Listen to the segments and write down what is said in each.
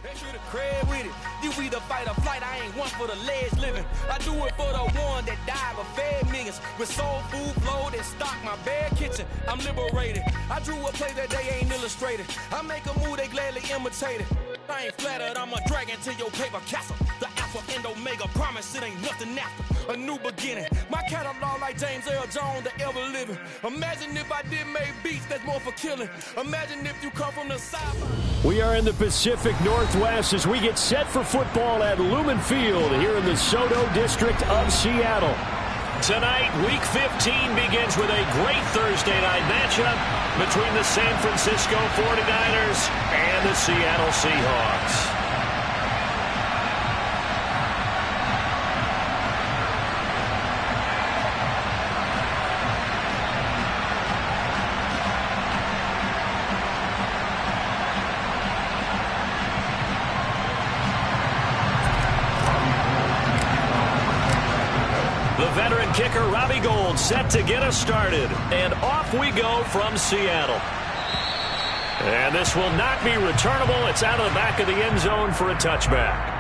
Extra the cred with it. You either fight or flight. I ain't one for the ledge living. I do it for the one that died but fed millions. With soul food flowed and stocked my bare kitchen. I'm liberated. I drew a play that they ain't illustrated. I make a move they gladly imitate it. I ain't flattered. I'm a dragon to your paper castle. The alpha and omega. Promise it ain't nothing after. A new beginning. My catalog like James Earl Jones, the ever living. Imagine if I did make beats that's more for killing. Imagine if you come from the south. We are in the Pacific Northwest as we get set for football at Lumen Field here in the SoDo district of Seattle. Tonight, Week 15 begins with a great Thursday night matchup between the San Francisco 49ers and the Seattle Seahawks. Kicker Robbie Gould set to get us started. And off we go from Seattle. And this will not be returnable. It's out of the back of the end zone for a touchback.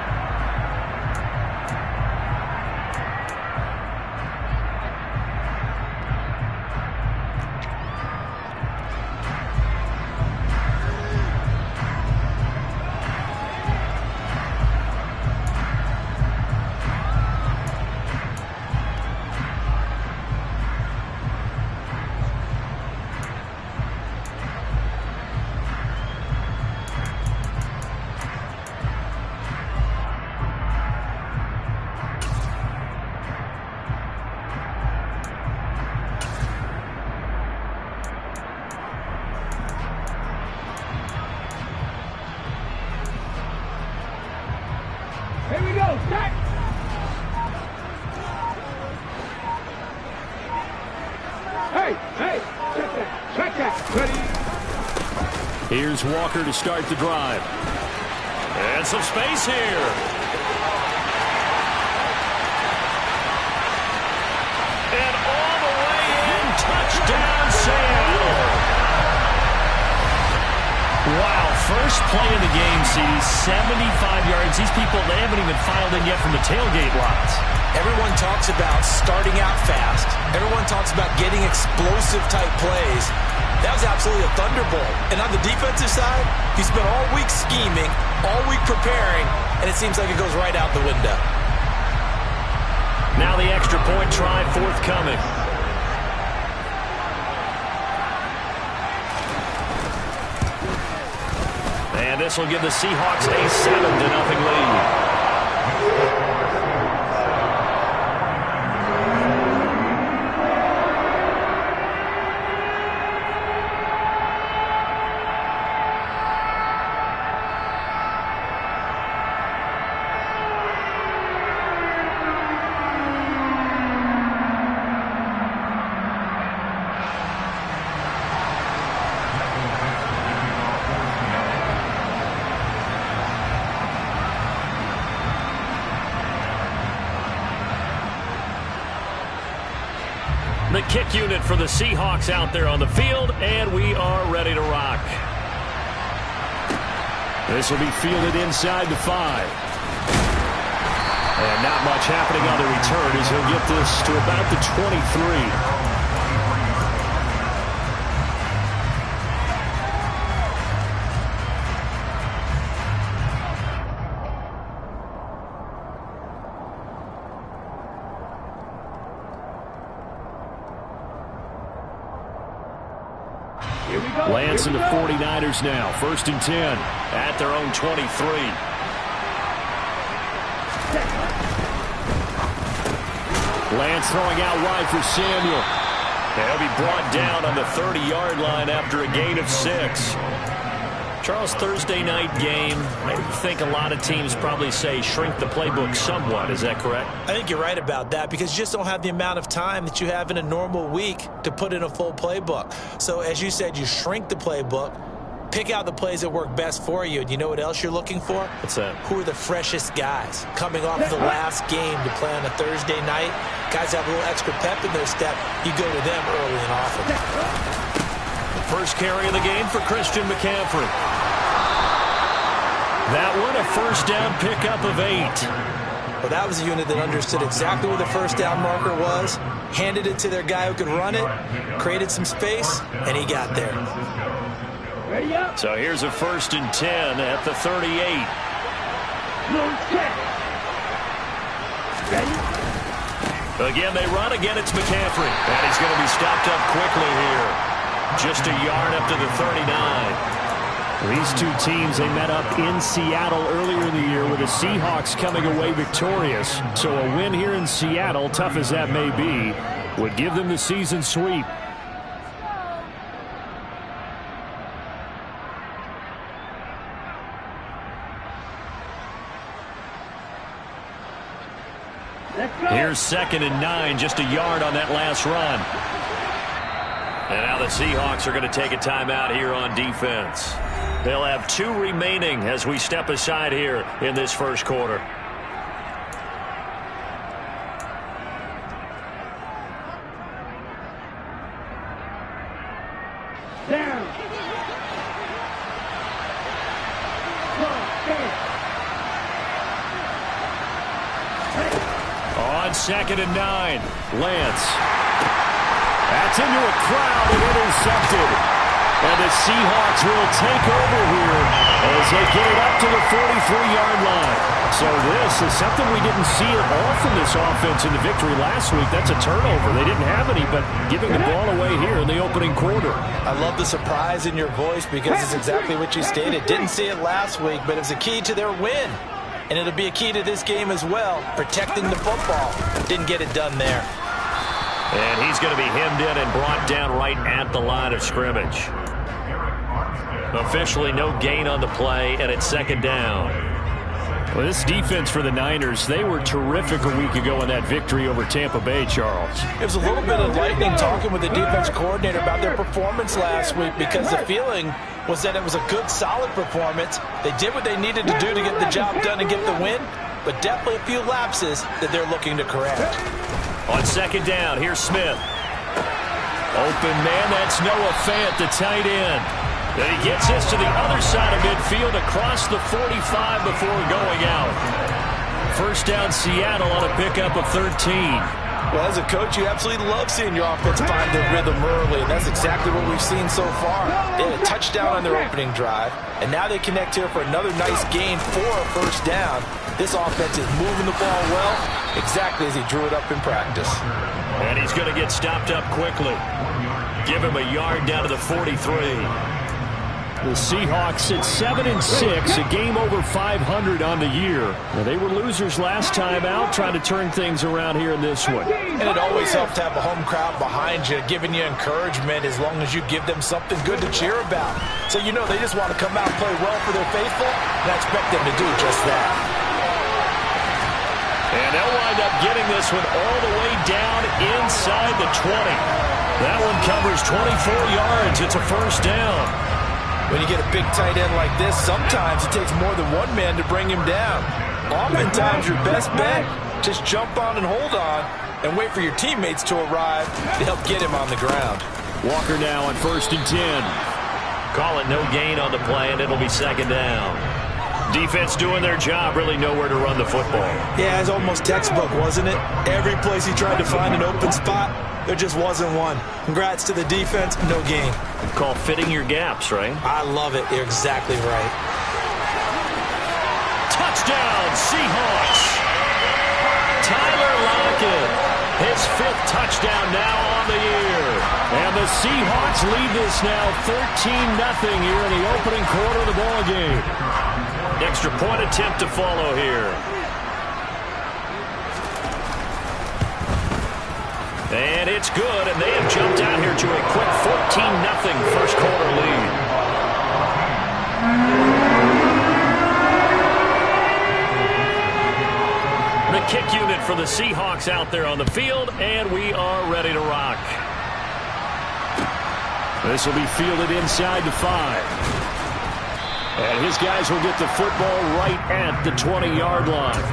Here's Walker to start the drive. And some space here. And all the way in. Touchdown, Seattle. Wow, first play of the game, CD, 75 yards. These people, they haven't even filed in yet from the tailgate lots. Everyone talks about starting out fast. Everyone talks about getting explosive-type plays. That was absolutely a thunderbolt. And on the defensive side, he spent all week scheming, all week preparing, and it seems like it goes right out the window. Now the extra point try forthcoming. And this will give the Seahawks a 7-0 lead. The kick unit for the Seahawks out there on the field, and we are ready to rock. This will be fielded inside the 5. And not much happening on the return as he'll get this to about the 23. Lance and the 49ers now. 1st and 10 at their own 23. Lance throwing out wide for Samuel. They'll be brought down on the 30-yard line after a gain of 6. Charles, Thursday night game, I think a lot of teams probably say shrink the playbook somewhat. Is that correct? I think you're right about that because you just don't have the amount of time that you have in a normal week to put in a full playbook. So as you said, you shrink the playbook, pick out the plays that work best for you. And you know what else you're looking for? What's that? Who are the freshest guys coming off the last game to play on a Thursday night? Guys have a little extra pep in their step. You go to them early and often. First carry of the game for Christian McCaffrey. That one, a first down pickup of 8. Well, that was a unit that understood exactly where the first down marker was, handed it to their guy who could run it, created some space, and he got there. So here's a 1st and 10 at the 38. Again, they run. Again, it's McCaffrey. And he's going to be stopped up quickly here. Just a yard up to the 39. These two teams, they met up in Seattle earlier in the year with the Seahawks coming away victorious. So a win here in Seattle, tough as that may be, would give them the season sweep. Here's 2nd and 9, just a yard on that last run. And now the Seahawks are going to take a timeout here on defense. They'll have 2 remaining as we step aside here in this first quarter. On 2nd and 9, Lance. That's into a crowd and intercepted. And the Seahawks will take over here as they get it up to the 43-yard line. So this is something we didn't see at all from this offense in the victory last week. That's a turnover. They didn't have any, but giving the ball away here in the opening quarter. I love the surprise in your voice because it's exactly what you stated. Didn't see it last week, but it was a key to their win. And it'll be a key to this game as well, protecting the football. Didn't get it done there. And he's going to be hemmed in and brought down right at the line of scrimmage. Officially no gain on the play, and it's 2nd down. Well, this defense for the Niners, they were terrific a week ago in that victory over Tampa Bay, Charles. It was a little bit of lightning talking with the defense coordinator about their performance last week because the feeling was that it was a good, solid performance. They did what they needed to do to get the job done and get the win, but definitely a few lapses that they're looking to correct. On 2nd down, here's Smith. Open man, that's Noah Fant, the tight end. And he gets this to the other side of midfield across the 45 before going out. First down Seattle on a pickup of 13. Well, as a coach, you absolutely love seeing your offense find their rhythm early, and that's exactly what we've seen so far. They had a touchdown on their opening drive, and now they connect here for another nice gain for a first down. This offense is moving the ball well, exactly as he drew it up in practice. And he's going to get stopped up quickly. Give him a yard down to the 43. The Seahawks at 7-6, a game over 500 on the year. Now, they were losers last time out, trying to turn things around here in this one. And it always helps to have a home crowd behind you, giving you encouragement as long as you give them something good to cheer about. So you know they just want to come out and play well for their faithful, and I expect them to do just that. And they'll wind up getting this one all the way down inside the 20. That one covers 24 yards. It's a first down. When you get a big tight end like this, sometimes it takes more than one man to bring him down. Oftentimes, your best bet, just jump on and hold on and wait for your teammates to arrive to help get him on the ground. Walker now on 1st and 10. Call it no gain on the play, and it'll be 2nd down. Defense doing their job, really nowhere to run the football. Yeah, it's almost textbook, wasn't it? Every place he tried to find an open spot, there just wasn't one. Congrats to the defense, no gain. Call fitting your gaps, right? I love it. You're exactly right. Touchdown, Seahawks. Tyler Lockett, his 5th touchdown now on the year. And the Seahawks lead this now 13-0 here in the opening quarter of the ball game. Extra point attempt to follow here. And it's good, and they have jumped out here to a quick 14-0 first quarter lead. The kick unit for the Seahawks out there on the field, and we are ready to rock. This will be fielded inside the 5. And his guys will get the football right at the 20-yard line.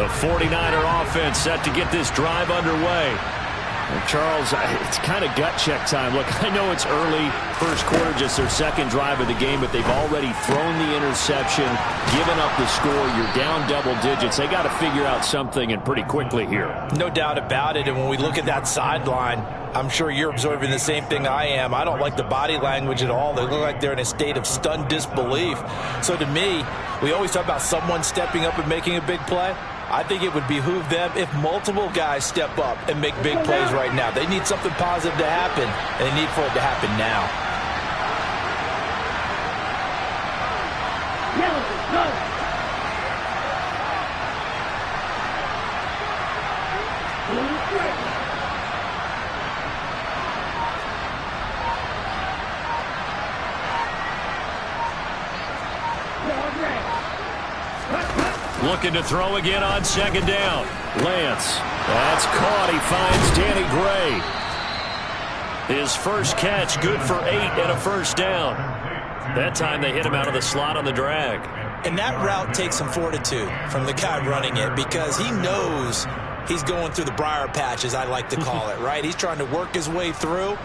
The 49er offense set to get this drive underway. Well, Charles, it's kind of gut check time. Look, I know it's early, first quarter, just their second drive of the game, but they've already thrown the interception, given up the score. You're down double digits. They got to figure out something, and pretty quickly here. No doubt about it. And when we look at that sideline, I'm sure you're observing the same thing I am. I don't like the body language at all. They look like they're in a state of stunned disbelief. So to me, we always talk about someone stepping up and making a big play. I think it would behoove them if multiple guys step up and make big plays right now. They need something positive to happen, and they need for it to happen now. Looking to throw again on second down. Lance. That's caught. He finds Danny Gray. His first catch, good for 8 and a first down. That time they hit him out of the slot on the drag. And that route takes some fortitude from the guy running it because he knows he's going through the briar patch, as I like to call it, right? He's trying to work his way through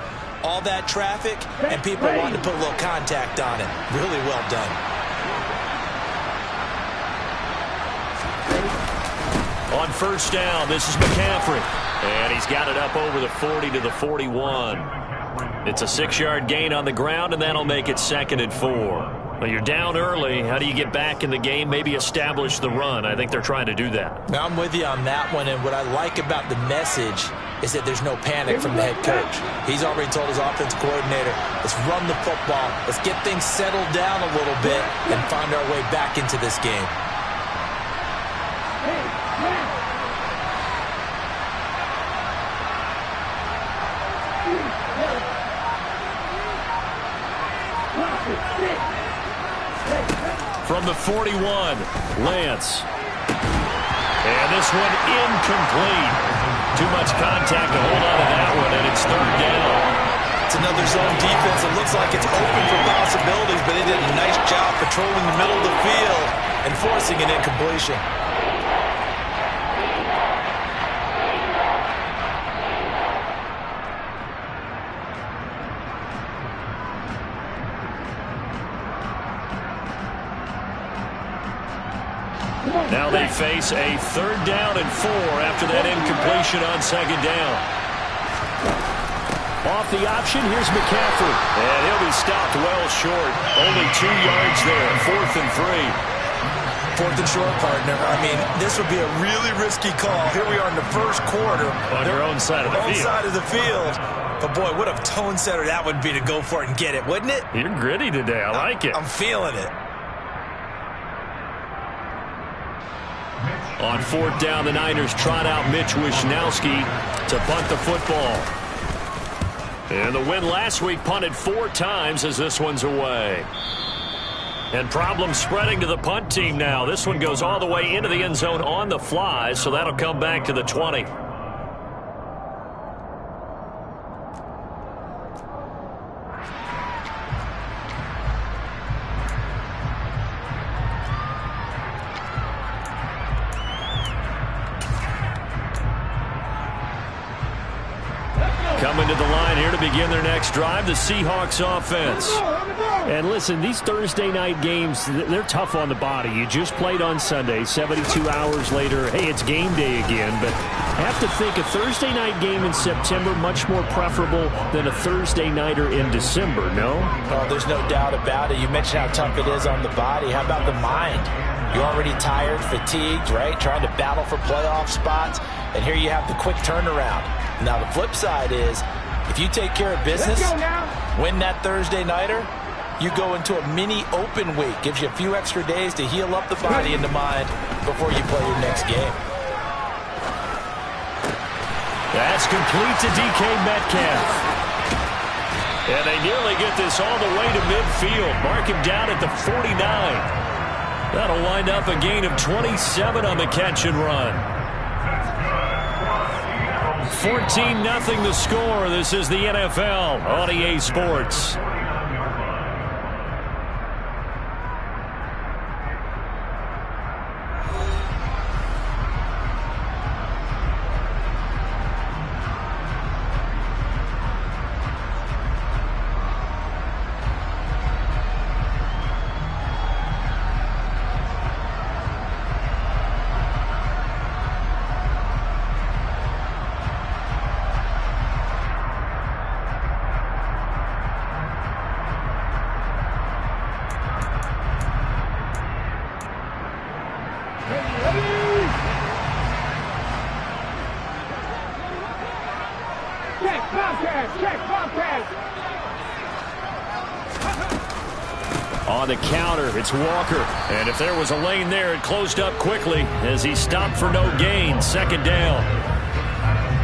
all that traffic, and people want to put a little contact on it. Really well done. On first down, this is McCaffrey. And he's got it up over the 40 to the 41. It's a 6-yard gain on the ground, and that'll make it 2nd and 4. Well, you're down early. How do you get back in the game? Maybe establish the run. I think they're trying to do that. Now, I'm with you on that one, and what I like about the message is that there's no panic from the head coach. He's already told his offensive coordinator, let's run the football, let's get things settled down a little bit, and find our way back into this game. From the 41, Lance. And this one incomplete. Too much contact to hold on to that one, and it's 3rd down. It's another zone defense. It looks like it's open for possibilities, but they did a nice job patrolling the middle of the field and forcing an incompletion. Now they face a 3rd down and 4 after that incompletion on 2nd down. Off the option, here's McCaffrey. And he'll be stopped well short. Only 2 yards there, 4th and 3. 4th and short, partner. I mean, this would be a really risky call. Here we are in the first quarter. On your own side of the field. Side of the field. But, boy, what a tone setter that would be to go for it and get it, wouldn't it? You're gritty today. I like it. I'm feeling it. On 4th down, the Niners trot out Mitch Wishnowsky to punt the football. And the win last week punted 4 times as this one's away. And problems spreading to the punt team now. This one goes all the way into the end zone on the fly, so that'll come back to the 20. Coming to the line here to begin their next drive, the Seahawks offense. And listen, these Thursday night games, they're tough on the body. You just played on Sunday, 72 hours later, hey, it's game day again. But I have to think a Thursday night game in September much more preferable than a Thursday nighter in December, no? Oh, there's no doubt about it. You mentioned how tough it is on the body. How about the mind? You're already tired, fatigued, right? Trying to battle for playoff spots. And here you have the quick turnaround. Now, the flip side is, if you take care of business, win that Thursday nighter, you go into a mini open week. Gives you a few extra days to heal up the body and the mind before you play your next game. That's complete to DK Metcalf. And they nearly get this all the way to midfield. Mark him down at the 49. That'll wind up a gain of 27 on the catch and run. 14-0 the score. This is the NFL on EA Sports. On the counter, it's Walker. And if there was a lane there, it closed up quickly as he stopped for no gain. Second down.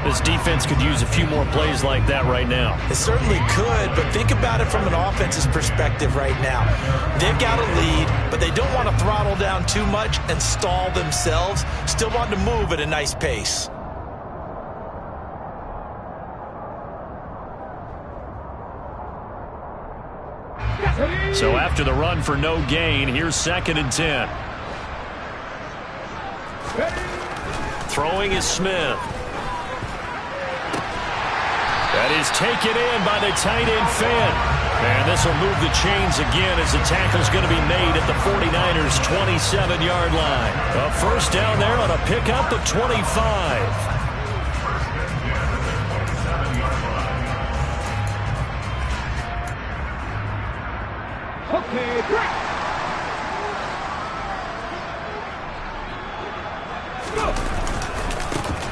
This defense could use a few more plays like that right now. It certainly could, but think about it from an offense's perspective right now. They've got a lead, but they don't want to throttle down too much and stall themselves. Still want to move at a nice pace. So after the run for no gain, here's 2nd and 10. Throwing is Smith. That is taken in by the tight end Finn. And this will move the chains again as the tackle's going to be made at the 49ers' 27-yard line. A first down there on a pickup of 25.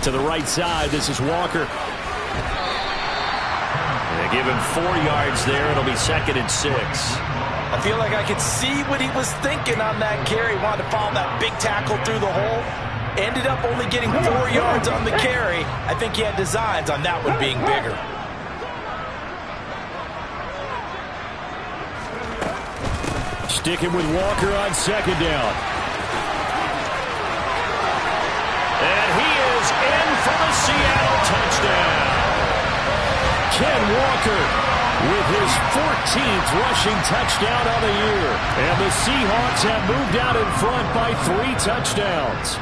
To the right side, this is Walker. They give him 4 yards there. It'll be 2nd and 6. I feel like I could see what he was thinking on that carry. Wanted to follow that big tackle through the hole. Ended up only getting 4 yards on the carry. I think he had designs on that one being bigger. Sticking with Walker on 2nd down. And he is in for the Seattle touchdown. Ken Walker with his 14th rushing touchdown of the year. And the Seahawks have moved out in front by 3 touchdowns.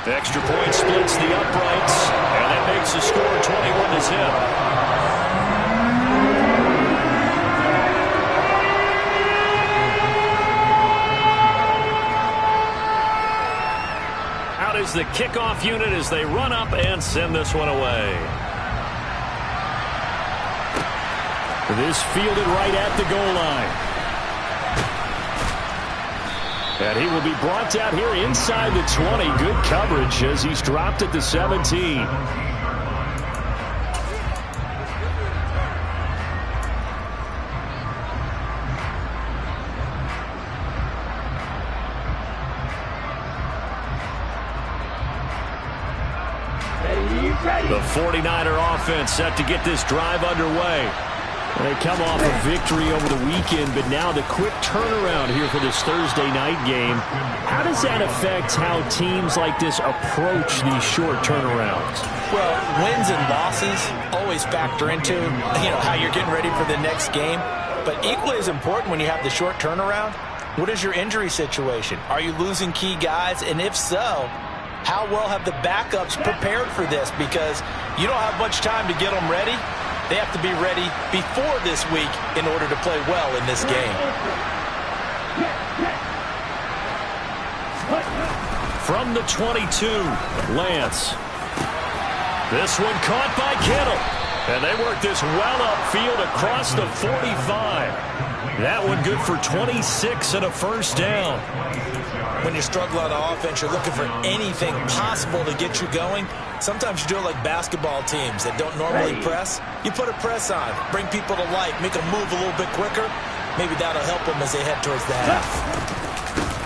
The extra point splits the uprights, and that makes the score 21-0. Out is the kickoff unit as they run up and send this one away. This fielded right at the goal line. And he will be brought down here inside the 20. Good coverage as he's dropped at the 17. The 49er offense set to get this drive underway. They come off a victory over the weekend, but now the quick turnaround here for this Thursday night game. How does that affect how teams like this approach these short turnarounds? Well, wins and losses always factor into, how you're getting ready for the next game. But equally as important when you have the short turnaround, what is your injury situation? Are you losing key guys? And if so, how well have the backups prepared for this? Because you don't have much time to get them ready. They have to be ready before this week in order to play well in this game. From the 22, Lance. This one caught by Kittle. And they work this well upfield across the 45. That one good for 26 and a first down. When you struggle on offense, you're looking for anything possible to get you going. Sometimes you do it like basketball teams that don't normally press. You put a press on, bring people to life, make them move a little bit quicker. Maybe that'll help them as they head towards the half.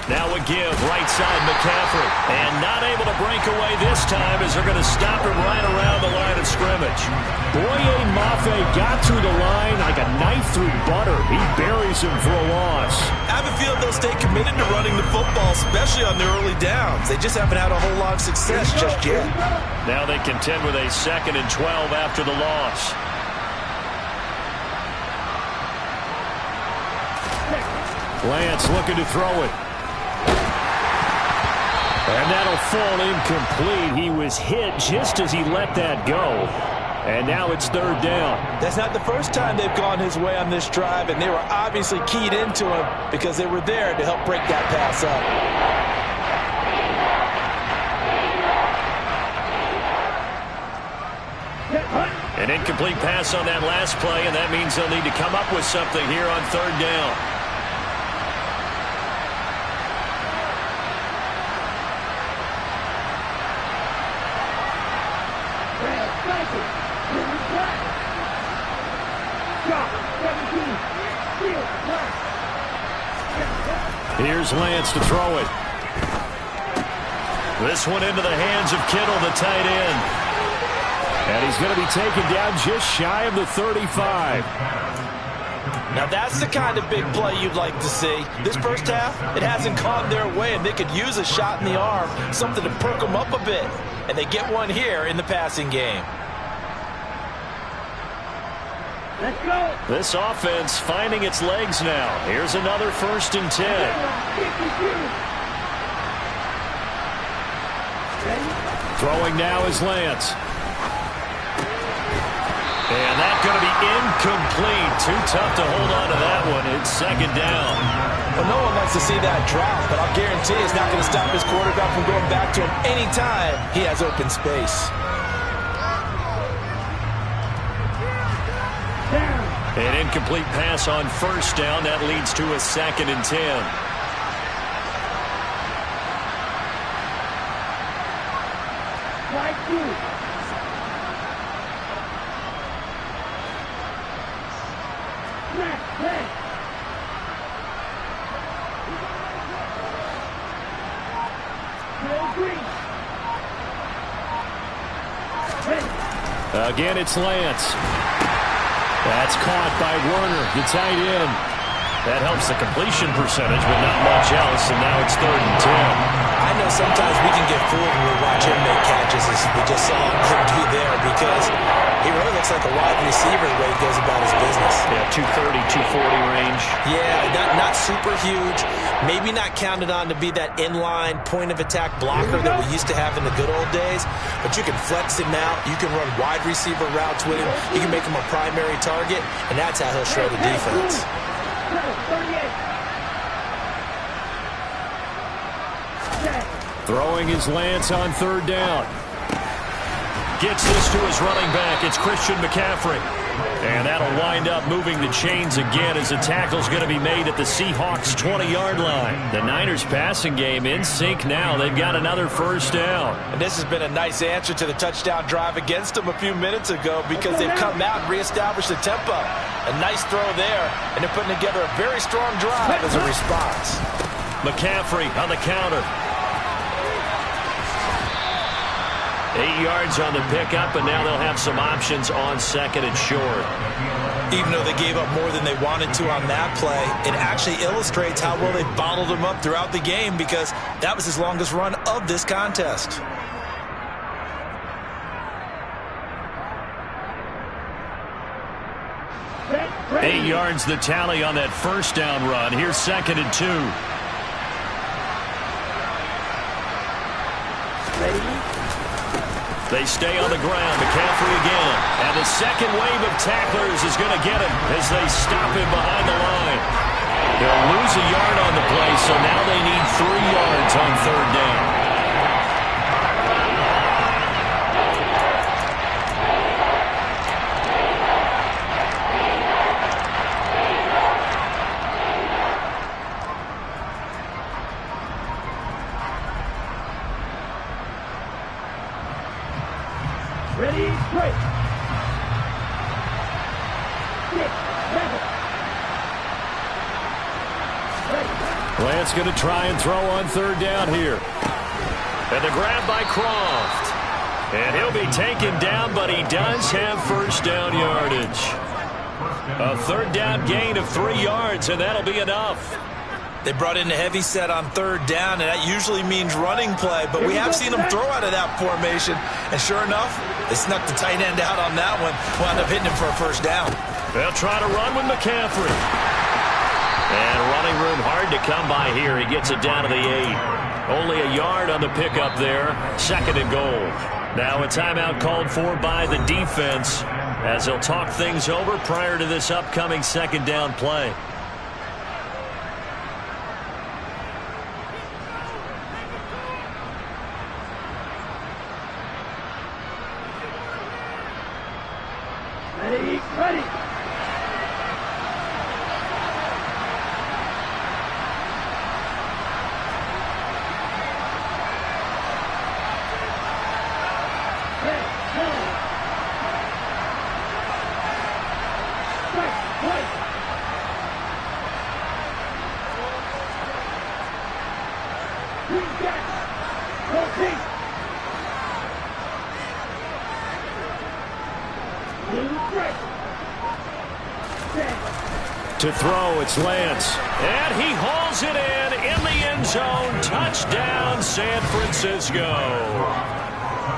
Now a give, right side McCaffrey. And not able to break away this time as they're going to stop him right around the line of scrimmage. Boye Mafe got through the line like a knife through butter. He buries him for a loss. I have a feeling they'll stay committed to running the football, especially on the early downs. They just haven't had a whole lot of success just yet. Now they contend with a 2nd and 12 after the loss. Lance looking to throw it. And that'll fall incomplete. He was hit just as he let that go. And now it's 3rd down. That's not the first time they've gone his way on this drive, and they were obviously keyed into him because they were there to help break that pass up. An incomplete pass on that last play, and that means they'll need to come up with something here on 3rd down. Here's Lance to throw it. This one into the hands of Kittle, the tight end. And he's going to be taken down just shy of the 35. Now that's the kind of big play you'd like to see. This first half, it hasn't gone their way, and they could use a shot in the arm, something to perk them up a bit. And they get one here in the passing game. Let's go. This offense finding its legs now. Here's another 1st and 10. Throwing now is Lance. And that's going to be incomplete. Too tough to hold on to that one. It's 2nd down. Well, no one likes to see that drop, but I'll guarantee it's not going to stop his quarterback from going back to him anytime he has open space. An incomplete pass on 1st down. That leads to a 2nd and 10. Again, it's Lance. That's caught by Werner, the tight end. That helps the completion percentage, but not much else, and now it's 3rd and 10. I know sometimes we can get fooled when we watch him make catches, as we just saw him do there, because he really looks like a wide receiver the way he goes about his business. Yeah, 230, 240 range. Yeah, not super huge. Maybe not counted on to be that inline point-of-attack blocker that we used to have in the good old days, but you can flex him out. You can run wide receiver routes with him. You can make him a primary target, and that's how he'll shred the defense. Throwing his Lance on 3rd down. Gets this to his running back. It's Christian McCaffrey. And that'll wind up moving the chains again as the tackle's going to be made at the Seahawks' 20-yard line. The Niners passing game in sync now. They've got another 1st down. And this has been a nice answer to the touchdown drive against them a few minutes ago, because they've come out and reestablished the tempo. A nice throw there, and they're putting together a very strong drive as a response. McCaffrey on the counter. 8 yards on the pickup, and now they'll have some options on 2nd and short. Even though they gave up more than they wanted to on that play, it actually illustrates how well they bottled him up throughout the game, because that was his longest run of this contest. Eight yards the tally on that 1st down run. Here's 2nd and 2. They stay on the ground. McCaffrey again. And the second wave of tacklers is going to get him as they stop him behind the line. They'll lose a yard on the play, so now they need 3 yards on 3rd down. Ready, break. 6, 7. Lance going to try and throw on 3rd down here. And the grab by Croft. And he'll be taken down, but he does have 1st down yardage. A 3rd down gain of 3 yards, and that'll be enough. They brought in a heavy set on 3rd down, and that usually means running play, but we have seen them throw out of that formation, and sure enough, they snuck the tight end out on that one, wound up hitting him for a 1st down. They'll try to run with McCaffrey. And running room hard to come by here. He gets it down to the 8. Only a yard on the pickup there. 2nd and goal. Now a timeout called for by the defense as they'll talk things over prior to this upcoming 2nd down play. Ready, ready. Right. To throw, it's Lance. And he hauls it in the end zone. Touchdown, San Francisco.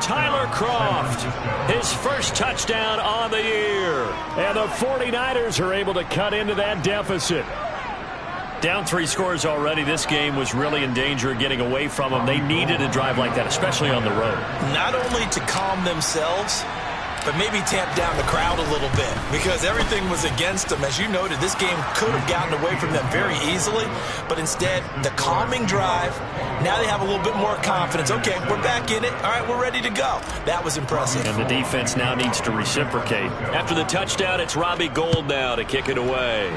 Tyler Kroft, his first touchdown on the year. And the 49ers are able to cut into that deficit. Down 3 scores already. This game was really in danger of getting away from them. They needed a drive like that, especially on the road. Not only to calm themselves, but maybe tamp down the crowd a little bit because everything was against them. As you noted, this game could have gotten away from them very easily, but instead, the calming drive, now they have a little bit more confidence. Okay, we're back in it. All right, we're ready to go. That was impressive. And the defense now needs to reciprocate. After the touchdown, it's Robbie Gould now to kick it away.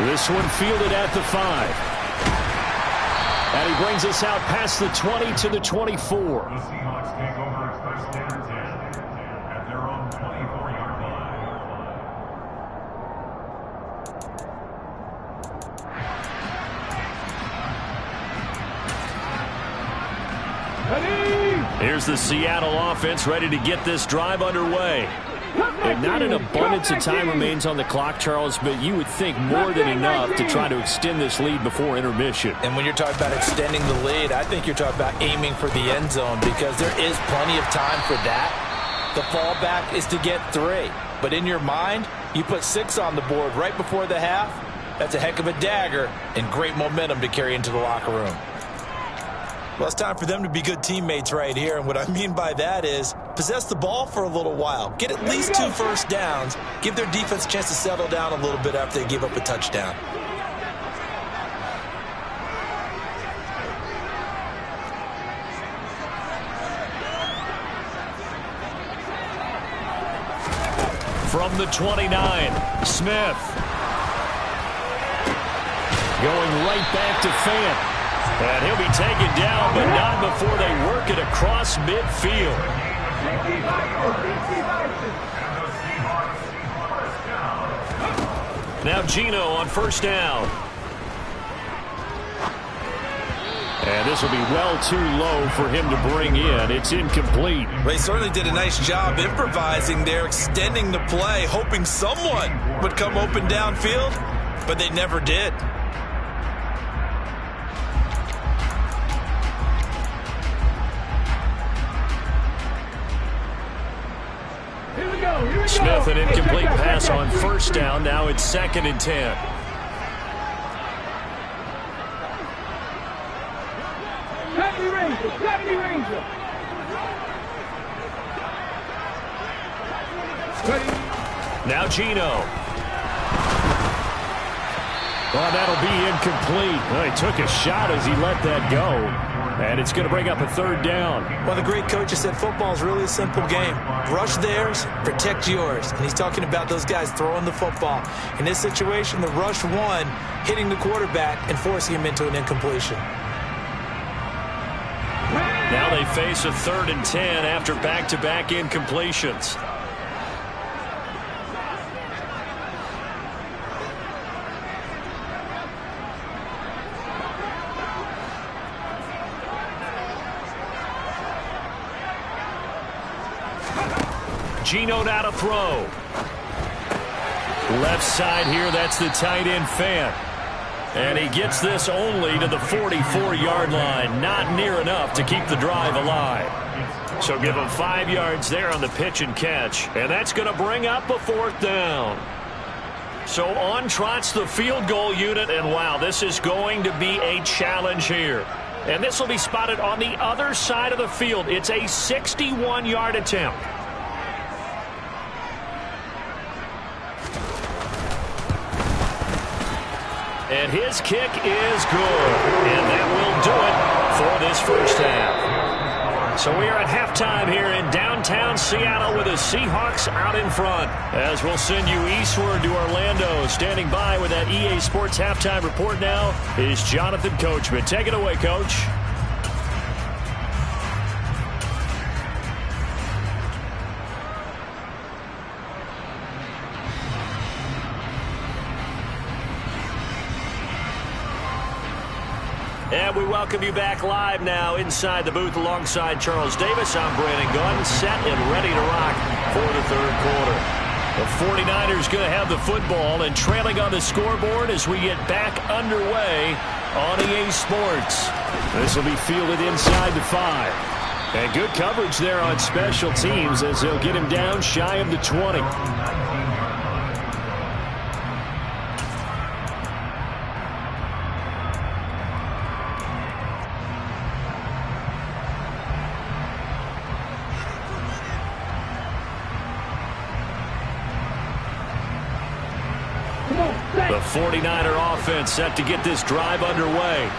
This one fielded at the 5. And he brings us out past the 20 to the 24. The Seahawks take over at first and 10 at their own 24-yard line. Here's the Seattle offense ready to get this drive underway. And not an abundance of time remains on the clock, Charles, but you would think more than enough to try to extend this lead before intermission. And when you're talking about extending the lead, I think you're talking about aiming for the end zone because there is plenty of time for that. The fallback is to get 3. But in your mind, you put 6 on the board right before the half. That's a heck of a dagger and great momentum to carry into the locker room. Well, it's time for them to be good teammates right here. And what I mean by that is possess the ball for a little while. Get at least 2 first downs. Give their defense a chance to settle down a little bit after they give up a touchdown. From the 29, Smith. Going right back to Fant. And he'll be taken down, but not before they work it across midfield. Now Geno on first down. And this will be well too low for him to bring in. It's incomplete. They certainly did a nice job improvising there, extending the play, hoping someone would come open downfield, but they never did. Smith, an incomplete pass on first down. Now it's 2nd and 10. Now Geno. Well, that'll be incomplete. Well, he took a shot as he let that go. And it's going to bring up a 3rd down. Well, the great coach has said football is really a simple game. Rush theirs, protect yours. And he's talking about those guys throwing the football. In this situation, the rush one, hitting the quarterback and forcing him into an incompletion. Now they face a 3rd and 10 after back-to-back incompletions. Geno now to throw. Left side here, that's the tight end Fant. And he gets this only to the 44-yard line. Not near enough to keep the drive alive. So give him 5 yards there on the pitch and catch. And that's going to bring up a 4th down. So on trots the field goal unit. And wow, this is going to be a challenge here. And this will be spotted on the other side of the field. It's a 61-yard attempt. And his kick is good. And that will do it for this first half. So we are at halftime here in downtown Seattle with the Seahawks out in front. As we'll send you eastward to Orlando. Standing by with that EA Sports halftime report now is Jonathan Coachman. Take it away, Coach. And we welcome you back live now inside the booth alongside Charles Davis. I'm Brandon Gunn, set and ready to rock for the 3rd quarter. The 49ers going to have the football and trailing on the scoreboard as we get back underway on EA Sports. This will be fielded inside the 5. And good coverage there on special teams as they'll get him down shy of the 20. The 49er offense set to get this drive underway.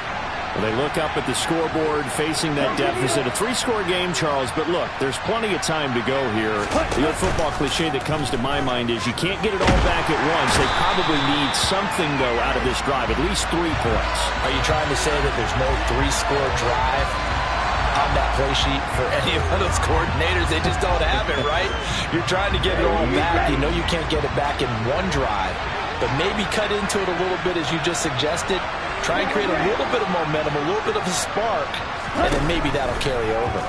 They look up at the scoreboard facing that deficit. A 3-score game, Charles, but look, there's plenty of time to go here. The old football cliche that comes to my mind is you can't get it all back at once. They probably need something, though, out of this drive, at least 3 points. Are you trying to say that there's no 3-score drive on that play sheet for any of those coordinators? They just don't have it, right? You're trying to get it all back. You know you can't get it back in one drive, but maybe cut into it a little bit as you just suggested. Try and create a little bit of momentum, a little bit of a spark, and then maybe that'll carry over.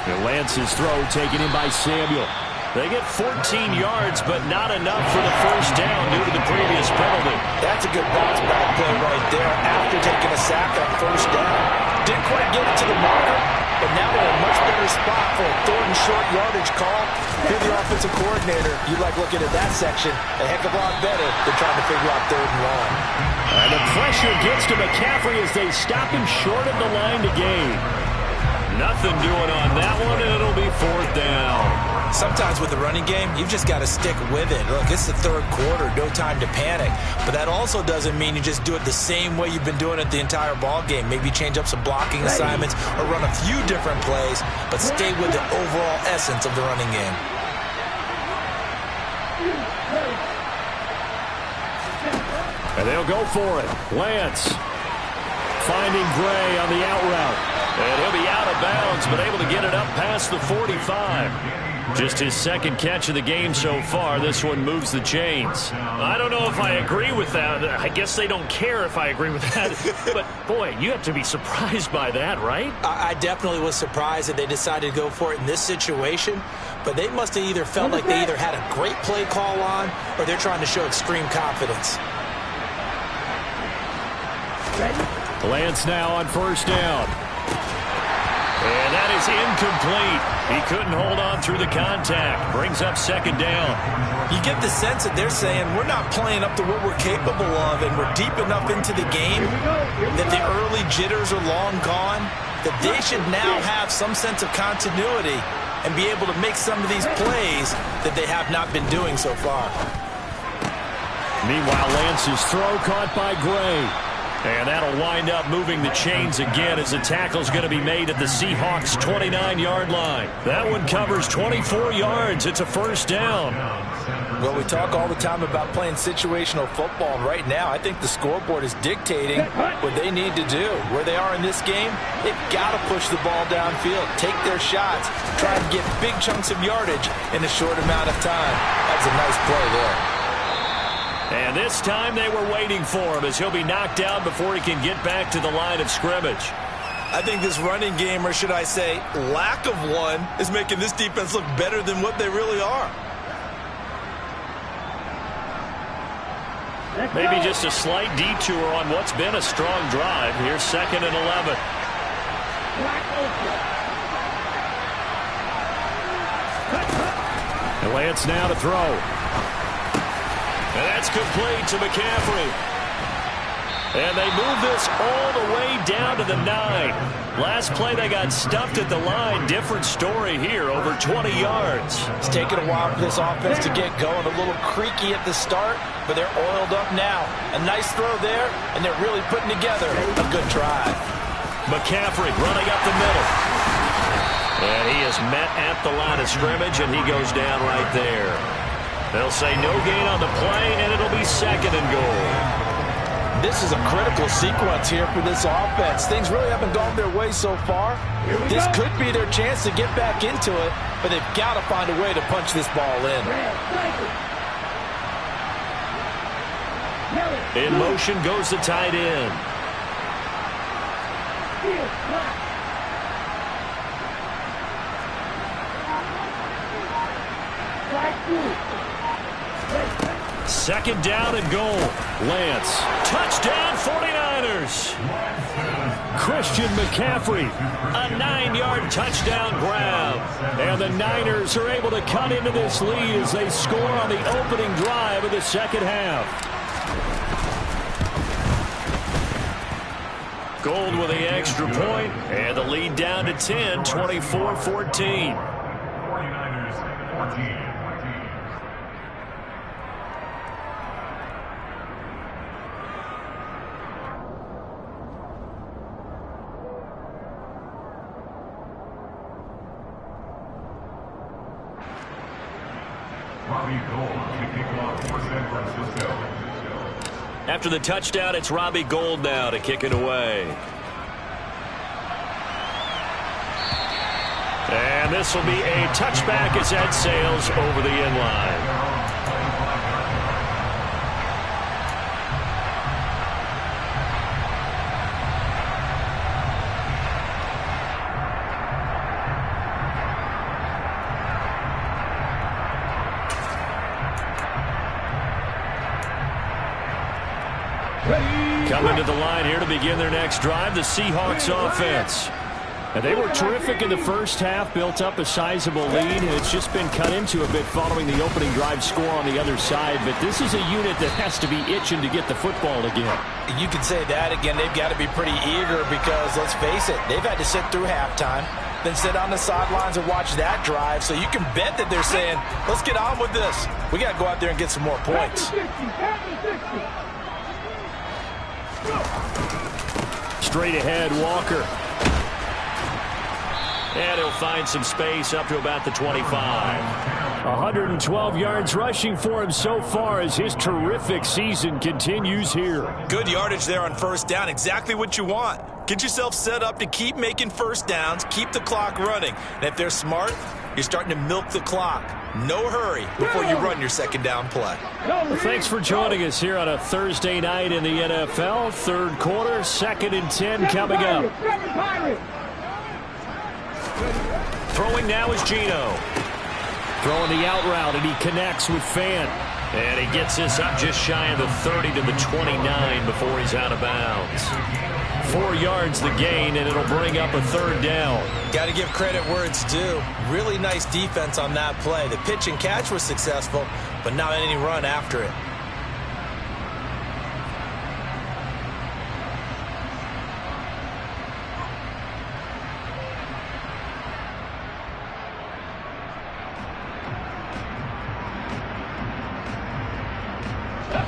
And Lance's throw taken in by Samuel. They get 14 yards, but not enough for the first down due to the previous penalty. That's a good bounce back play right there after taking a sack on first down. Didn't quite get it to the marker, but now they're in a much better spot for a 3rd and short yardage call. You're the offensive coordinator. You like looking at that section a heck of a lot better than trying to figure out 3rd and long. And the pressure gets to McCaffrey as they stop him short of the line to gain. Nothing doing on that one, and it'll be 4th down. Sometimes with the running game, you've just got to stick with it. Look, it's the 3rd quarter, no time to panic. But that also doesn't mean you just do it the same way you've been doing it the entire ball game. Maybe change up some blocking assignments or run a few different plays, but stay with the overall essence of the running game. And they'll go for it. Lance finding Gray on the out route. And he'll be out of bounds, but able to get it up past the 45. Just his 2nd catch of the game so far. This one moves the chains. I don't know if I agree with that. I guess they don't care if I agree with that. But, boy, you have to be surprised by that, right? I definitely was surprised that they decided to go for it in this situation. But they must have either felt like they either had a great play call on or they're trying to show extreme confidence. Lance now on first down. And that is incomplete. He couldn't hold on through the contact. Brings up 2nd down. You get the sense that they're saying we're not playing up to what we're capable of, and we're deep enough into the game that the early jitters are long gone, that they should now have some sense of continuity and be able to make some of these plays that they have not been doing so far. Meanwhile, Lance's throw caught by Gray. And that'll wind up moving the chains again as the tackle's going to be made at the Seahawks' 29-yard line. That one covers 24 yards. It's a first down. Well, we talk all the time about playing situational football. Right now, I think the scoreboard is dictating what they need to do. Where they are in this game, they've got to push the ball downfield, take their shots, try to get big chunks of yardage in a short amount of time. That's a nice play there. And this time they were waiting for him as he'll be knocked down before he can get back to the line of scrimmage. I think this running game, or should I say lack of one, is making this defense look better than what they really are. Maybe just a slight detour on what's been a strong drive. Here's 2nd and 11. And Lance now to throw. And that's complete to McCaffrey. And they move this all the way down to the 9. Last play they got stuffed at the line. Different story here, over 20 yards. It's taken a while for this offense to get going. A little creaky at the start, but they're oiled up now. A nice throw there, and they're really putting together a good drive. McCaffrey running up the middle. And he is met at the line of scrimmage, and he goes down right there. They'll say no gain on the play, and it'll be 2nd and goal. This is a critical sequence here for this offense. Things really haven't gone their way so far. This could be their chance to get back into it, but they've got to find a way to punch this ball in. In motion goes the tight end. Second down and goal. Lance. Touchdown 49ers. Christian McCaffrey. A 9-yard touchdown grab. And the Niners are able to cut into this lead as they score on the opening drive of the second half. Gold with the extra point, and the lead down to 10, 24-14. 49ers 14. Robbie Gould to kick off for San Francisco. After the touchdown, it's Robbie Gould now to kick it away. And this will be a touchback as that sails over the end line. Coming to the line here to begin their next drive, the Seahawks offense. And they were terrific in the first half, built up a sizable lead, and it's just been cut into a bit following the opening drive score on the other side. But this is a unit that has to be itching to get the football again. You can say that again. They've got to be pretty eager because, let's face it, they've had to sit through halftime, then sit on the sidelines and watch that drive. So you can bet that they're saying, let's get on with this. We got to go out there and get some more points. Straight ahead, Walker. And he'll find some space up to about the 25. 112 yards rushing for him so far as his terrific season continues here. Good yardage there on first down. Exactly what you want. Get yourself set up to keep making first downs, keep the clock running. And if they're smart, you're starting to milk the clock. No hurry before you run your second down play. Well, thanks for joining us here on a Thursday night in the NFL. Third quarter, 2nd and 10 coming up. Throwing now is Geno. Throwing the out route, and he connects with Fant. And he gets this up just shy of the 30 to the 29 before he's out of bounds. 4 yards the gain, and it'll bring up a third down. Got to give credit where it's due. Really nice defense on that play. The pitch and catch was successful, but not any run after it.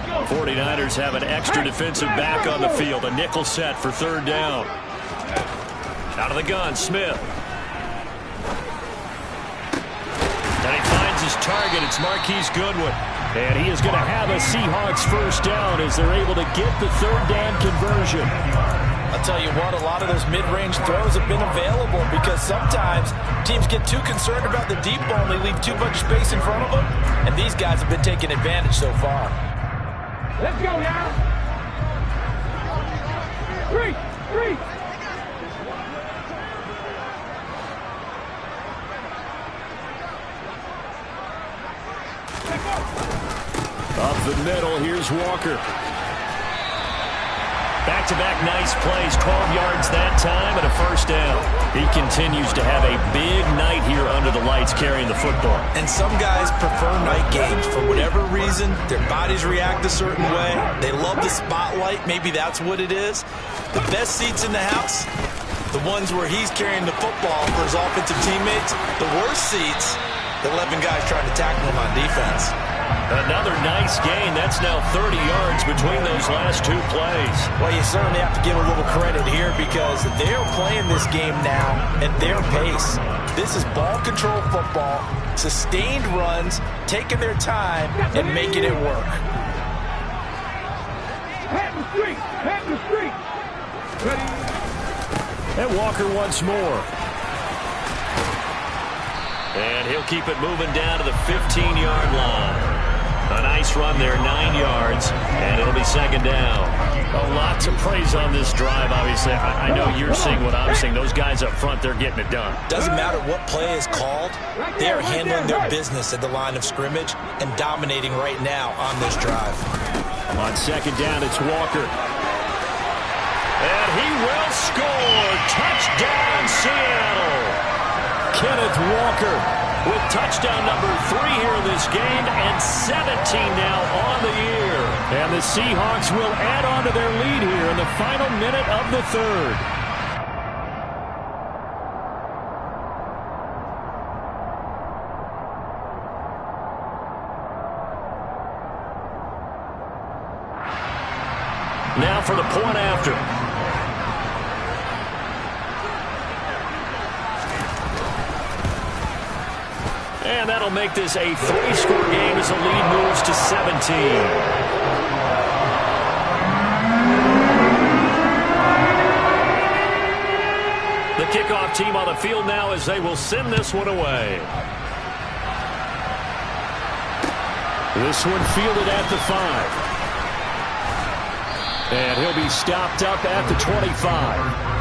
The 49ers have an extra defensive back on the field. A nickel set for third down. Out of the gun, Smith. And he finds his target. It's Marquise Goodwin. And he is going to have a Seahawks first down as they're able to get the third down conversion. I'll tell you what, a lot of those mid-range throws have been available because sometimes teams get too concerned about the deep ball and they leave too much space in front of them. And these guys have been taking advantage so far. Let's go now. 3. Up the middle, here's Walker. Back-to-back nice plays, 12 yards that time and a first down. He continues to have a big night here under the lights carrying the football. And some guys prefer night games. For whatever reason, their bodies react a certain way. They love the spotlight. Maybe that's what it is. The best seats in the house, the ones where he's carrying the football for his offensive teammates. The worst seats, the 11 guys trying to tackle him on defense. Another nice gain. That's now 30 yards between those last two plays. Well, you certainly have to give a little credit here because they're playing this game now at their pace. This is ball control football, sustained runs, taking their time and making it work. Head the street. And Walker once more. And he'll keep it moving down to the 15-yard line. A nice run there, 9 yards, and it'll be second down. A lot to praise on this drive, obviously. I know you're seeing what I'm seeing. Those guys up front, they're getting it done. Doesn't matter what play is called. They are handling their business at the line of scrimmage and dominating right now on this drive. On second down, it's Walker. And he will score. Touchdown, Seattle. Kenneth Walker with touchdown number 3 here in this game and 17 now on the year. And the Seahawks will add on to their lead here in the final minute of the third. Now for the point after. And that'll make this a 3-score game as the lead moves to 17. The kickoff team on the field now as they will send this one away. This one fielded at the 5. And he'll be stopped up at the 25.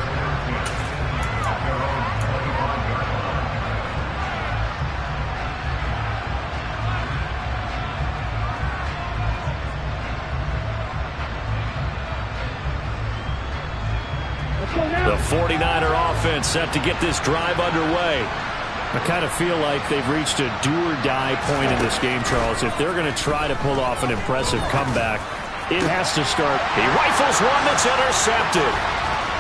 The 49er offense set to get this drive underway. I kind of feel like they've reached a do-or-die point in this game, Charles. If they're going to try to pull off an impressive comeback, it has to start. He rifles one that's intercepted.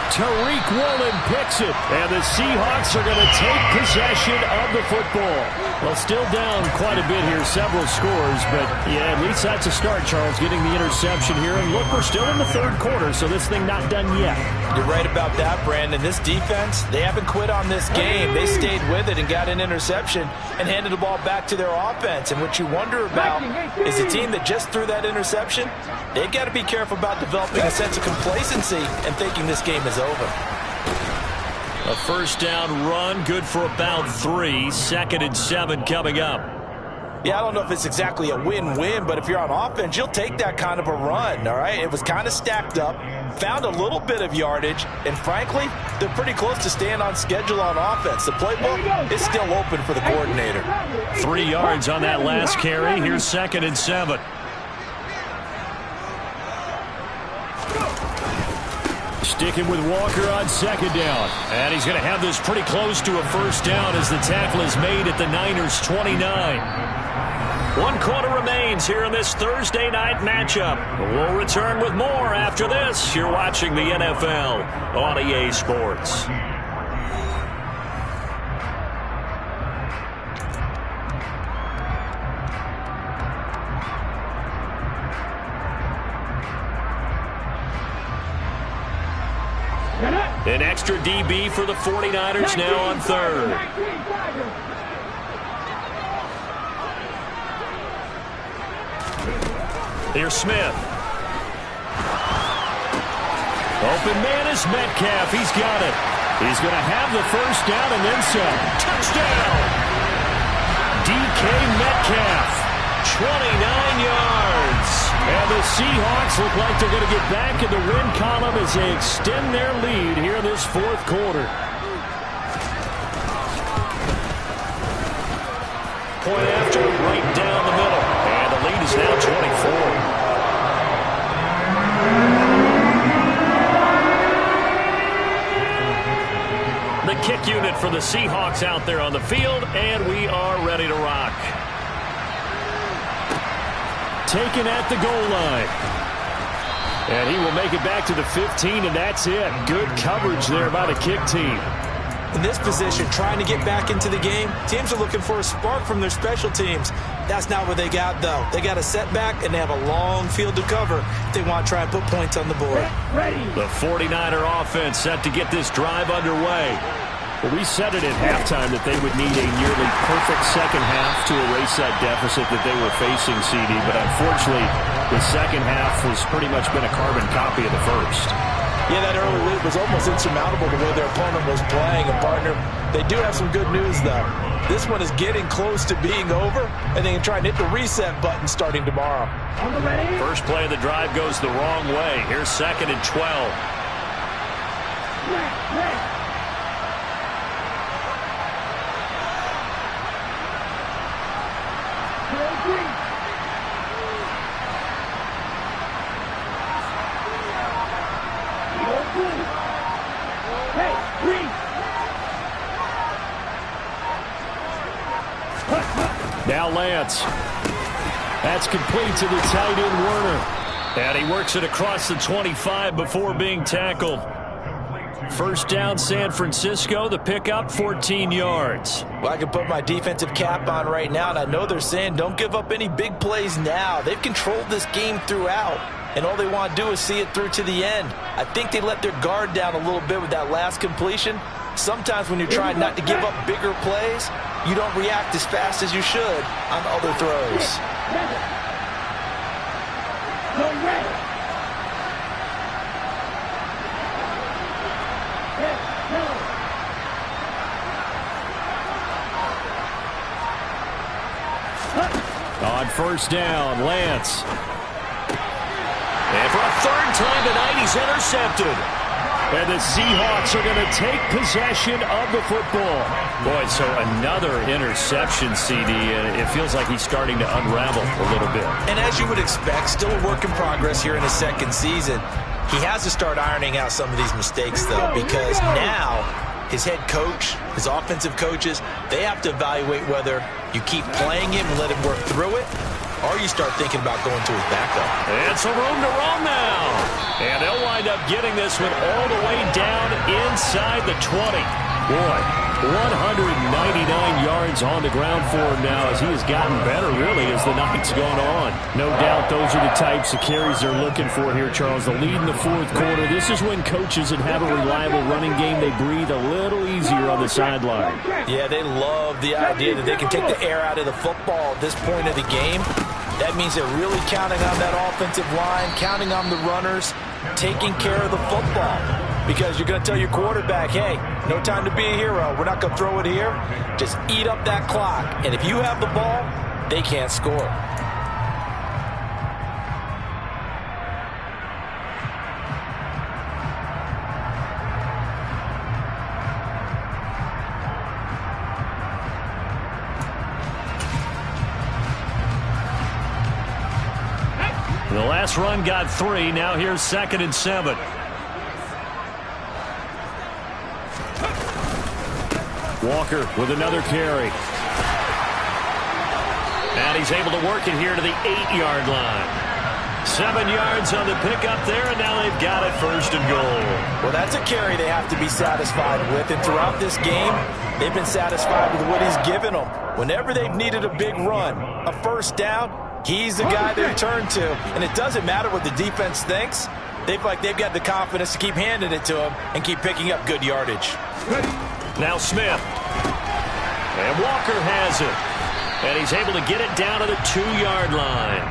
Tariq Woolen picks it, and the Seahawks are going to take possession of the football. Well, still down quite a bit here, several scores, but yeah, at least that's a start, Charles, getting the interception here. And look, we're still in the third quarter, so this thing not done yet. You're right about that, Brandon. This defense, they haven't quit on this game. They stayed with it and got an interception and handed the ball back to their offense. And what you wonder about is a team that just threw that interception, they've got to be careful about developing a sense of complacency and thinking this game is over. A first down run, good for about 3. 2nd and 7 coming up. Yeah, I don't know if it's exactly a win-win, but if you're on offense, you'll take that kind of a run, all right? It was kind of stacked up, found a little bit of yardage, and frankly, they're pretty close to staying on schedule on offense. The playbook is still open for the coordinator. 3 yards on that last carry. Here's 2nd and 7. Sticking with Walker on second down. And he's going to have this pretty close to a first down as the tackle is made at the Niners' 29. 1 quarter remains here in this Thursday night matchup. We'll return with more after this. You're watching the NFL on EA Sports. An extra DB for the 49ers now on third. Here's Smith. Open man is Metcalf. He's got it. He's going to have the first down and then some. Touchdown! DK Metcalf. 29 yards. And the Seahawks look like they're going to get back in the win column as they extend their lead here in this fourth quarter. Point after, right down the middle. And the lead is now 24. The kick unit for the Seahawks out there on the field, and we are ready to rock. Taken at the goal line. And he will make it back to the 15, and that's it. Good coverage there by the kick team. In this position, trying to get back into the game, teams are looking for a spark from their special teams. That's not what they got, though. They got a setback, and they have a long field to cover if they want to try and put points on the board. The 49er offense set to get this drive underway. Well, we said it at halftime that they would need a nearly perfect second half to erase that deficit that they were facing, CD. But unfortunately, the second half has pretty much been a carbon copy of the first. Yeah, that early lead was almost insurmountable the way their opponent was playing. And, partner, they do have some good news, though. This one is getting close to being over, and they can try and hit the reset button starting tomorrow. First play of the drive goes the wrong way. Here's 2nd and 12. Now Lance. That's complete to the tight end Werner. And he works it across the 25 before being tackled. First down, San Francisco. The pickup, 14 yards. Well, I can put my defensive cap on right now, and I know they're saying don't give up any big plays now. They've controlled this game throughout, and all they want to do is see it through to the end. I think they let their guard down a little bit with that last completion. Sometimes when you're trying not to give up bigger plays, you don't react as fast as you should on other throws. On first down, Lance. And for a third time tonight, he's intercepted. And the Seahawks are going to take possession of the football. Boy, so another interception, CD, and it feels like he's starting to unravel a little bit. And as you would expect, still a work in progress here in his second season. He has to start ironing out some of these mistakes, though, because now his head coach, his offensive coaches, they have to evaluate whether you keep playing him and let him work through it, or you start thinking about going to his backup. And some room to roam now. And they'll wind up getting this one all the way down inside the 20. Boy, 199 yards on the ground for him now as he has gotten better, really, as the night's gone on. No doubt those are the types of carries they're looking for here, Charles. The lead in the fourth quarter. This is when coaches that have a reliable running game, they breathe a little easier on the sideline. Yeah, they love the idea that they can take the air out of the football at this point of the game. That means they're really counting on that offensive line, counting on the runners, taking care of the football. Because you're going to tell your quarterback, hey, no time to be a hero. We're not going to throw it here. Just eat up that clock. And if you have the ball, they can't score. The last run got 3. Now here's 2nd and 7. Walker with another carry. And he's able to work it here to the 8-yard line. 7 yards on the pickup there, and now they've got it 1st and goal. Well, that's a carry they have to be satisfied with. And throughout this game, they've been satisfied with what he's given them. Whenever they've needed a big run, a first down, he's the guy they turn to. And it doesn't matter what the defense thinks. They've got the confidence to keep handing it to him and keep picking up good yardage. Now Smith. And Walker has it. And he's able to get it down to the 2-yard line.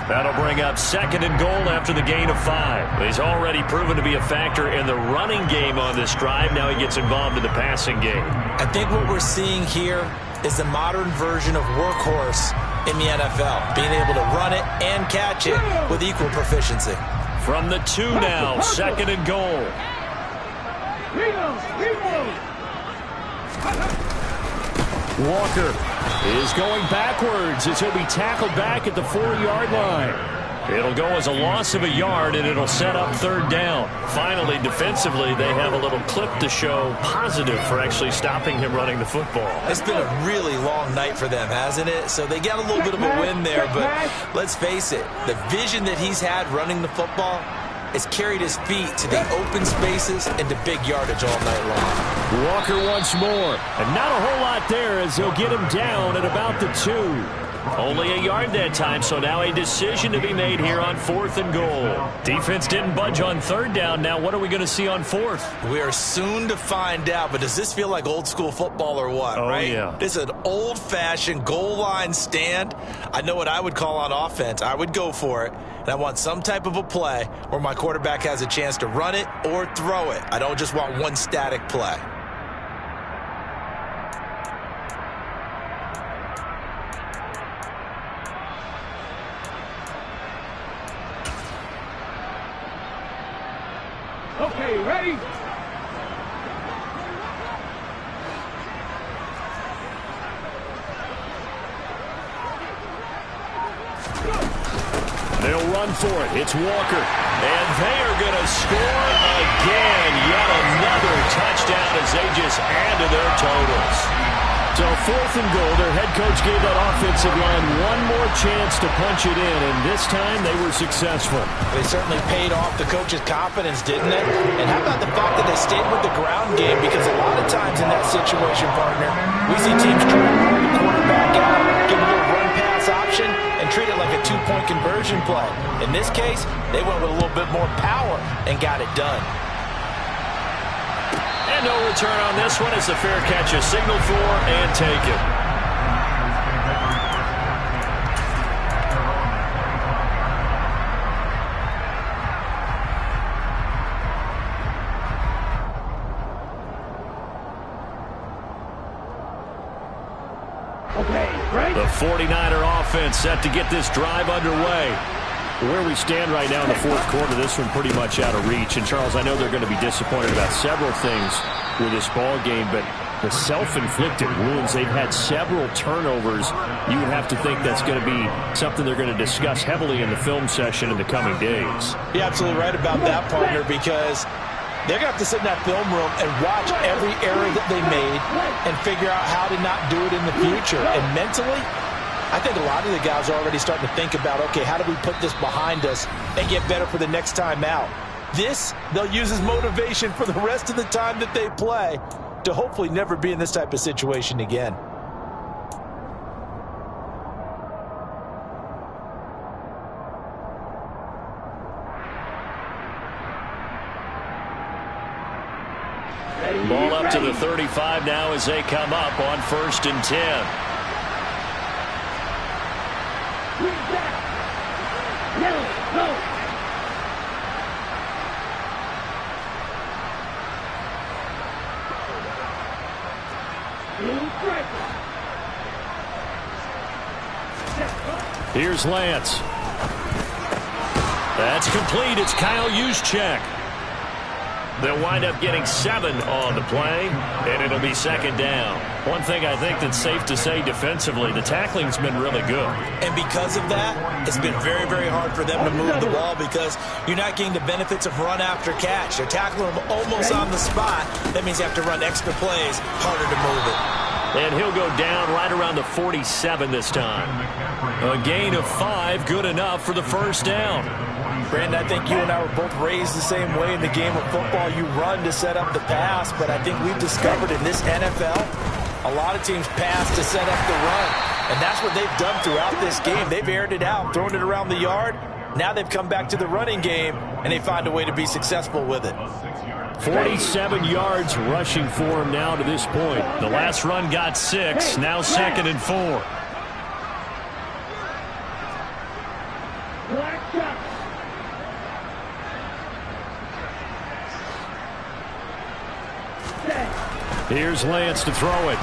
That'll bring up 2nd and goal after the gain of 5. He's already proven to be a factor in the running game on this drive. Now he gets involved in the passing game. I think what we're seeing here is the modern version of workhorse in the NFL. Being able to run it and catch it with equal proficiency. From the 2 now, 2nd and goal. Walker is going backwards as he'll be tackled back at the 4-yard line. It'll go as a loss of a yard, and it'll set up 3rd down. Finally, defensively, they have a little clip to show positive for actually stopping him running the football. It's been a really long night for them, hasn't it? So they got a little bit of a win there, but let's face it, the vision that he's had running the football has carried his feet to the open spaces and to big yardage all night long. Walker once more, and not a whole lot there as he'll get him down at about the 2. Only a yard that time, so now a decision to be made here on 4th and goal. Defense didn't budge on 3rd down. Now what are we going to see on 4th? We are soon to find out, but does this feel like old school football or what, right? Yeah. This is an old-fashioned goal line stand. I know what I would call on offense. I would go for it, and And I want some type of a play where my quarterback has a chance to run it or throw it. I don't just want one static play. Okay, ready? They'll run for it. It's Walker. And they are going to score again. Yet another touchdown as they just add to their totals. So 4th and goal. Their head coach gave that offensive line one more chance to punch it in, and this time they were successful. They certainly paid off the coach's confidence, didn't it? And how about the fact that they stayed with the ground game? Because a lot of times in that situation, partner, we see teams try to run the quarterback out, give a little run-pass option, and treat it like a 2-point conversion play. In this case, they went with a little bit more power and got it done. And no return on this one as the fair catch is signaled for and taken. Okay, ready? The 49er offense set to get this drive underway. Where we stand right now in the 4th quarter, this one pretty much out of reach. And, Charles, I know they're going to be disappointed about several things with this ball game, but the self-inflicted wounds, they've had several turnovers. You would have to think that's going to be something they're going to discuss heavily in the film session in the coming days. You're absolutely right about that, partner, because they're going to have to sit in that film room and watch every error that they made and figure out how to not do it in the future. And mentally, I think a lot of the guys are already starting to think about, okay, how do we put this behind us and get better for the next time out? This, they'll use as motivation for the rest of the time that they play to hopefully never be in this type of situation again. Ball up to the 35 now as they come up on 1st and 10. Here's Lance. That's complete. It's Kyle Juszczyk. They'll wind up getting 7 on the play, and it'll be 2nd down. One thing I think that's safe to say defensively, the tackling's been really good. And because of that, it's been very, very hard for them to move the ball because you're not getting the benefits of run after catch. They're tackling them almost on the spot. That means you have to run extra plays, harder to move it. And he'll go down right around the 47 this time. A gain of 5, good enough for the 1st down. Brandon, I think you and I were both raised the same way in the game of football. You run to set up the pass, but I think we've discovered in this NFL, a lot of teams pass to set up the run. And that's what they've done throughout this game. They've aired it out, thrown it around the yard. Now they've come back to the running game, and they find a way to be successful with it. 47 yards rushing for him now to this point. The last run got 6, now 2nd and 4. Here's Lance to throw it.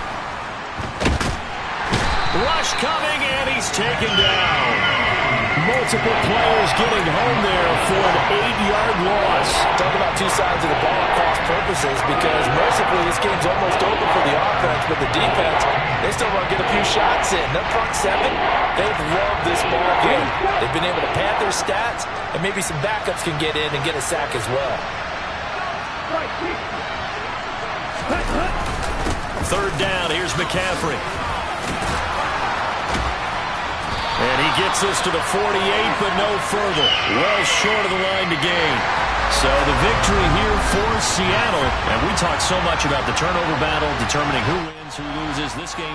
Rush coming, and he's taken down. Multiple players getting home there for an 8-yard loss. Talk about two sides of the ball at cross purposes, because mercifully this game's almost over for the offense, but the defense, they still want to get a few shots in. Their front 7, they've loved this ball game. They've been able to pad their stats, and maybe some backups can get in and get a sack as well. 3rd down, here's McCaffrey. And he gets us to the 48, but no further. Well short of the line to gain. So the victory here for Seattle. And we talk so much about the turnover battle, determining who wins, who loses. This game